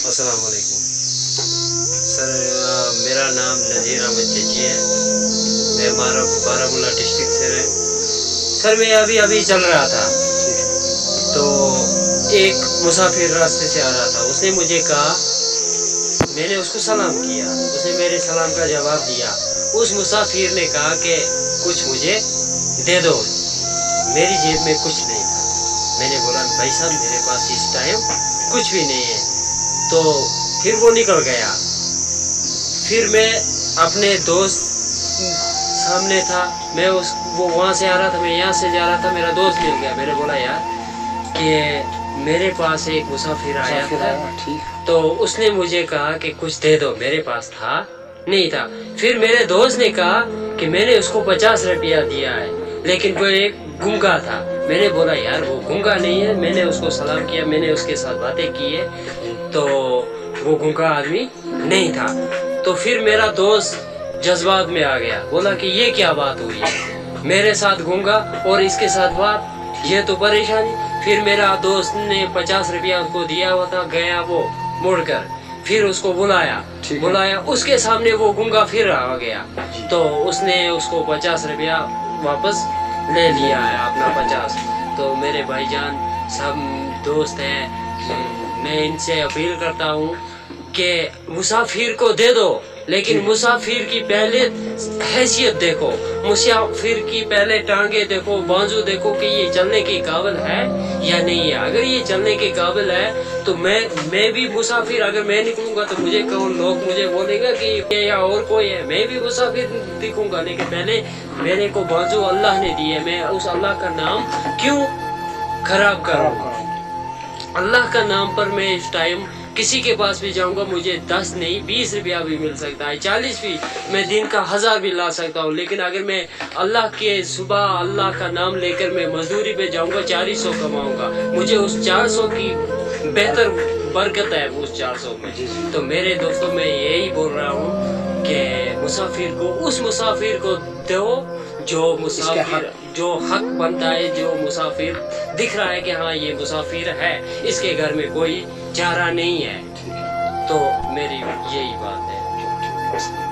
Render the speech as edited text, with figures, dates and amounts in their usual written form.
अस्सलाम वालेकुम सर, मेरा नाम नज़ीर अहमद चची है। मैं बारामूला डिस्ट्रिक्ट से हूँ सर। मैं अभी चल रहा था तो एक मुसाफिर रास्ते से आ रहा था। उसने मुझे कहा, मैंने उसको सलाम किया, उसने मेरे सलाम का जवाब दिया। उस मुसाफिर ने कहा कि कुछ मुझे दे दो। मेरी जेब में कुछ नहीं था। मैंने बोला भाई साहब मेरे पास इस टाइम कुछ भी नहीं है। तो फिर वो निकल गया। फिर मैं अपने दोस्त सामने था, वो वहाँ से आ रहा था, मैं यहाँ से जा रहा था, मेरा दोस्त मिल गया। मैंने बोला यार कि मेरे पास एक मुसाफिर आया था, तो उसने मुझे कहा कि कुछ दे दो। मेरे पास था नहीं था। फिर मेरे दोस्त ने कहा कि मैंने उसको 50 रुपया दिया है, लेकिन वो एक गूंगा था। मैंने बोला यार वो गूंगा नहीं है। मैंने उसको सलाम किया, मैंने उसके साथ बातें की है, तो वो गूंगा आदमी नहीं था। तो फिर मेरा दोस्त जज्बात में आ गया, बोला कि ये क्या बात हुई है, मेरे साथ गूंगा और इसके साथ बात, ये तो परेशानी। फिर मेरा दोस्त ने 50 रुपया उसको दिया हुआ था, गया वो मुड़कर, फिर उसको बुलाया उसके सामने वो गूंगा फिर आ गया। तो उसने उसको 50 रुपया वापस ले लिया है, अपना 50। तो मेरे भाईजान सब दोस्त हैं, मैं इनसे अपील करता हूँ कि मुसाफिर को दे दो, लेकिन मुसाफिर की पहले हैसियत देखो, मुसाफिर की पहले टांगे देखो, बाजू देखो कि ये चलने के काबिल है या नहीं है। अगर ये चलने के काबिल है तो मैं भी मुसाफिर, अगर मैं निकलूंगा तो मुझे कौन लोग मुझे बोलेगा कि ये या और कोई है, मैं भी मुसाफिर दिखूंगा। लेकिन पहले मेरे को बाजू अल्लाह ने दी है, मैं उस अल्लाह का नाम क्यों खराब करूँ? अल्लाह का नाम पर मैं इस टाइम किसी के पास भी जाऊंगा, मुझे 10 नहीं 20 रुपया भी मिल सकता है, 40 भी, मैं दिन का 1000 भी ला सकता हूँ। लेकिन अगर मैं अल्लाह के सुबह अल्लाह का नाम लेकर मैं मजदूरी पे जाऊंगा, 400 कमाऊंगा, मुझे उस 400 की बेहतर बरकत है उस 400 में। तो मेरे दोस्तों मैं यही बोल रहा हूँ कि उस मुसाफिर को दो जो हक बनता है, जो मुसाफिर दिख रहा है कि हाँ ये मुसाफिर है, इसके घर में कोई चारा नहीं है। तो मेरी यही बात है।